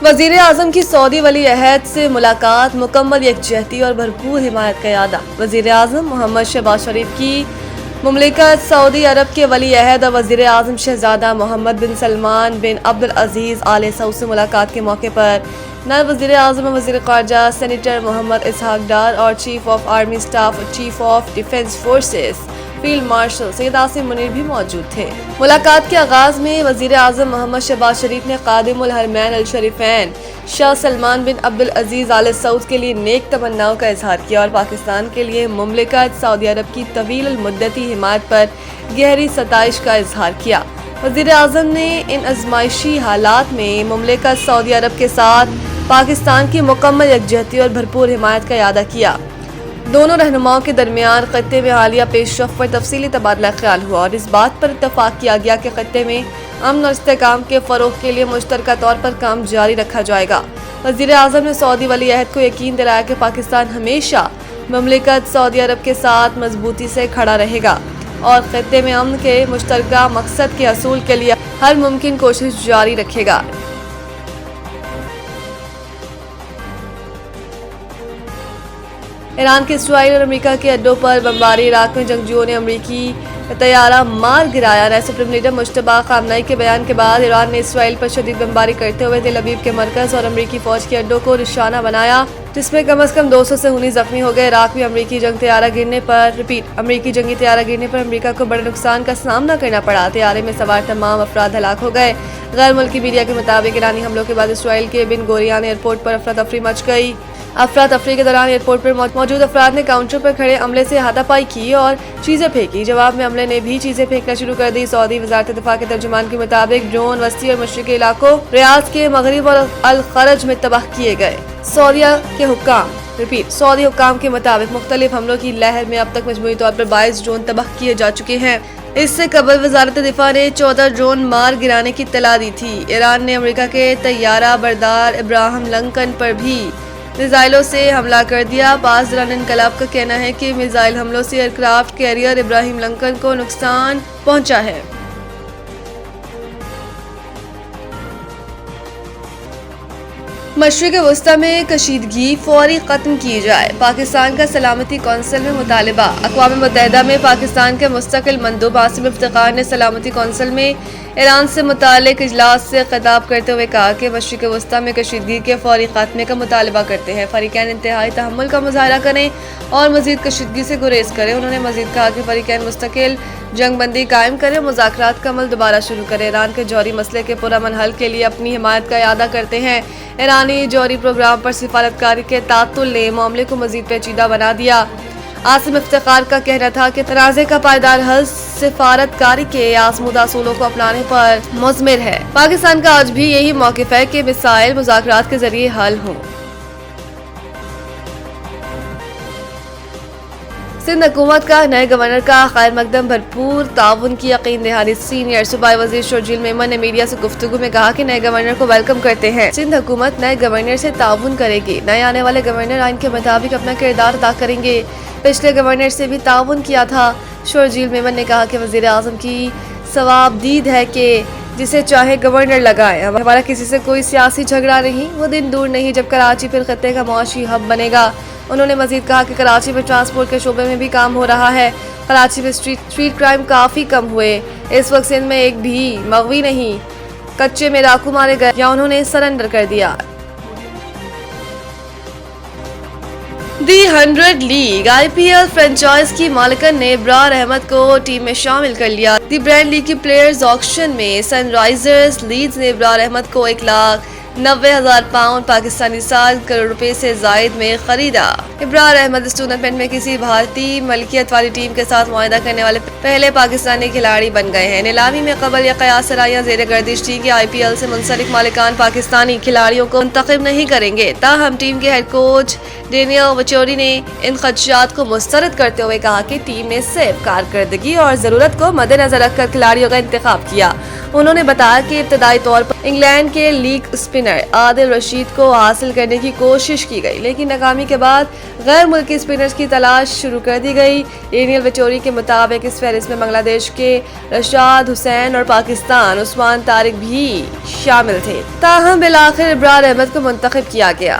وزیر اعظم کی سعودی ولی عہد سے ملاقات، مکمل یکجہتی اور بھرپور حمایت کا اعادہ۔ وزیر اعظم محمد شہباز شریف کی مملکت سعودی عرب کے ولی عہد اور وزیر اعظم شہزادہ محمد بن سلمان بن عبدالعزیز آل سعود سے ملاقات کے موقع پر نائب وزیر اعظم اور وزیر خارجہ سینیٹر محمد اسحاق ڈار اور چیف آف آرمی اسٹاف اور chief of defence forces field marshal Syed Asim Munir بھی موجود تھے۔ ملاقات کے آغاز میں وزیر اعظم محمد شہباز شریف نے خادم الحرمین الشریفین شاہ سلمان بن عبدالعزیز آل سعود کے لیے نیک تمناؤں کا اظہار کیا اور پاکستان کے لیے مملکت سعودی عرب کی طویل المدتی حمایت پر گہری ستائش کا اظہار کیا۔ وزیر اعظم نے ان ازمائشی حالات میں مملکت سعودی عرب کے ساتھ پاکستان کی مکمل یکجہتی اور بھرپور حمایت کا اعادہ کیا۔ دونوں رہنماؤں کے درمیان خطے میں حالیہ پیش رفت پر تفصیلی تبادلہ خیال ہوا اور اس بات پر اتفاق کیا گیا کہ خطے میں امن اور استحکام کے فروغ کے لیے مشترکہ طور پر کام جاری رکھا جائے گا۔ وزیر اعظم نے سعودی ولی عہد کو یقین دلایا کہ پاکستان ہمیشہ مملکت سعودی عرب کے ساتھ مضبوطی سے کھڑا رہے گا اور خطے میں امن کے مشترکہ مقصد کے حصول کے لیے ہر ممکن کوشش جاری رکھے گا۔ ایران کے اسرائیل اور امریکہ کے اڈوں پر بمباری، عراق میں جنگجوؤں نے امریکی طیارہ مار گرایا۔ نائب سپریم لیڈر مجتبیٰ خامنئی کے بیان کے بعد ایران نے اسرائیل پر شدید بمباری کرتے ہوئے تل ابیب کے مرکز اور امریکی فوج کے اڈوں کو نشانہ بنایا، جس میں کم از کم 200 سے 19 زخمی ہو گئے۔ عراق میں امریکی جنگی طیارہ گرنے پر امریکہ کو بڑے نقصان کا سامنا کرنا پڑا۔ طیارے میں سوار تمام افراد ہلاک ہو گئے۔ غیر ملکی میڈیا کے مطابق ایرانی حملوں کے بعد اسرائیل کے بن گوریان ایئرپورٹ پر افراتفری مچ گئی۔ افراتفری کے دوران ایئرپورٹ پر موجود افراد نے کاؤنٹر پر کھڑے عملے سے ہاتھا پائی کی اور چیزیں پھینکی۔ جواب میں عملے نے بھی چیزیں پھینکنا شروع کر دی۔ سعودی وزارت دفاع کے ترجمان کے مطابق ڈرون وسطی اور مشرقی علاقوں، ریاض کے مغرب اور الخرج میں تباہ کیے گئے۔ سعودی حکام کے مطابق مختلف حملوں کی لہر میں اب تک مجموعی طور پر 22 ڈرون تباہ کیے جا چکے ہیں۔ اس سے قبل وزارت دفاع نے 14 ڈرون مار گرانے کی اطلاع دی تھی۔ ایران نے امریکہ کے طیارہ بردار ابراہیم لنکن پر بھی میزائلوں سے حملہ کر دیا۔ پاسداران انقلاب کا کہنا ہے کہ میزائل حملوں سے ایئرکرافٹ کیریئر ابراہیم لنکن کو نقصان پہنچا ہے۔ مشرق وسطی میں کشیدگی فوری ختم کی جائے، پاکستان کا سلامتی کونسل میں مطالبہ۔ اقوام متحدہ میں پاکستان کے مستقل مندوب عاصم افتخار نے سلامتی کونسل میں ایران سے متعلق اجلاس سے خطاب کرتے ہوئے کہا کہ مشرق وسطی میں کشیدگی کے فوری خاتمے کا مطالبہ کرتے ہیں۔ فریقین انتہائی تحمل کا مظاہرہ کریں اور مزید کشیدگی سے گریز کریں۔ انہوں نے مزید کہا کہ فریقین مستقل جنگ بندی قائم کریں، مذاکرات کا عمل دوبارہ شروع کریں، ایران کے جوہری مسئلے کے پرامن حل کے لیے اپنی حمایت کا اعادہ کرتے ہیں۔ ایرانی جوہری پروگرام پر سفارتکاری کے تعطل نے معاملے کو مزید پیچیدہ بنا دیا۔ عاصم افتخار کا کہنا تھا کہ تنازع کا پائیدار حل سفارتکاری کے آزمودہ اصولوں کو اپنانے پر مضمر ہے۔ پاکستان کا آج بھی یہی موقف ہے کہ مسائل مذاکرات کے ذریعے حل ہوں۔ سندھ حکومت کا نئے گورنر کا خیر مقدم بھرپور تعاون کی یقین دہانی۔ سینئر صوبائی وزیر شرجیل میمن نے میڈیا سے گفتگو میں کہا کہ نئے گورنر کو ویلکم کرتے ہیں۔ سندھ حکومت نئے گورنر سے تعاون کرے گی۔ نئے آنے والے گورنر آئین کے مطابق اپنا کردار ادا کریں گے۔ پچھلے گورنر سے بھی تعاون کیا تھا۔ شرجیل میمن نے کہا کہ وزیر اعظم کی صوابدید ہے کہ جسے چاہے گورنر لگائیں، ہمارا کسی سے کوئی سیاسی جھگڑا نہیں، وہ دن دور نہیں جب کراچی پھر خطے کا معاشی ہب بنے گا۔ انہوں نے مزید کہا کہ کراچی میں ٹرانسپورٹ کے شعبے میں بھی کام ہو رہا ہے۔ کراچی میں اسٹریٹ کرائم کافی کم ہوئے۔ اس وقت سندھ میں ایک بھی مغوی نہیں، کچے میں ڈاکو مارے گئے یا انہوں نے سرنڈر کر دیا۔ دی 100 لیگ IPL فرنچائز کی مالکن نے ابرار احمد کو ٹیم میں شامل کر لیا۔ دی برینڈ لیگ کی پلیئرز آکشن میں سن رائزرز لیڈز نے ابرار احمد کو 1,90,000 پاؤنڈ پاکستانی 7 کروڑ روپے سے زائد میں خریدا۔ ابرار احمد اس ٹورنامنٹ میں کسی بھارتی ملکیت والی ٹیم کے ساتھ معاہدہ کرنے والے پہلے پاکستانی کھلاڑی بن گئے ہیں۔ نیلامی میں قبل یا قیاس سرایاں زیر گردش تھی کہ IPL سے منسلک مالکان پاکستانی کھلاڑیوں کو منتخب نہیں کریں گے، تاہم ٹیم کے ہیڈ کوچ ڈینیل وچوری نے ان خدشات کو مسترد کرتے ہوئے کہا کہ ٹیم نے صرف کارکردگی اور ضرورت کو مد نظر رکھ کر کھلاڑیوں کا انتخاب کیا۔ انہوں نے بتایا کہ ابتدائی طور پر انگلینڈ کے لیگ اسپنر عادل رشید کو حاصل کرنے کی کوشش کی گئی، لیکن ناکامی کے بعد غیر ملکی اسپنرز کی تلاش شروع کر دی گئی۔ ڈینیل ویٹوری کے مطابق اس فہرست میں بنگلہ دیش کے رشاد حسین اور پاکستان عثمان طارق بھی شامل تھے، تاہم بالآخر ابرار احمد کو منتخب کیا گیا۔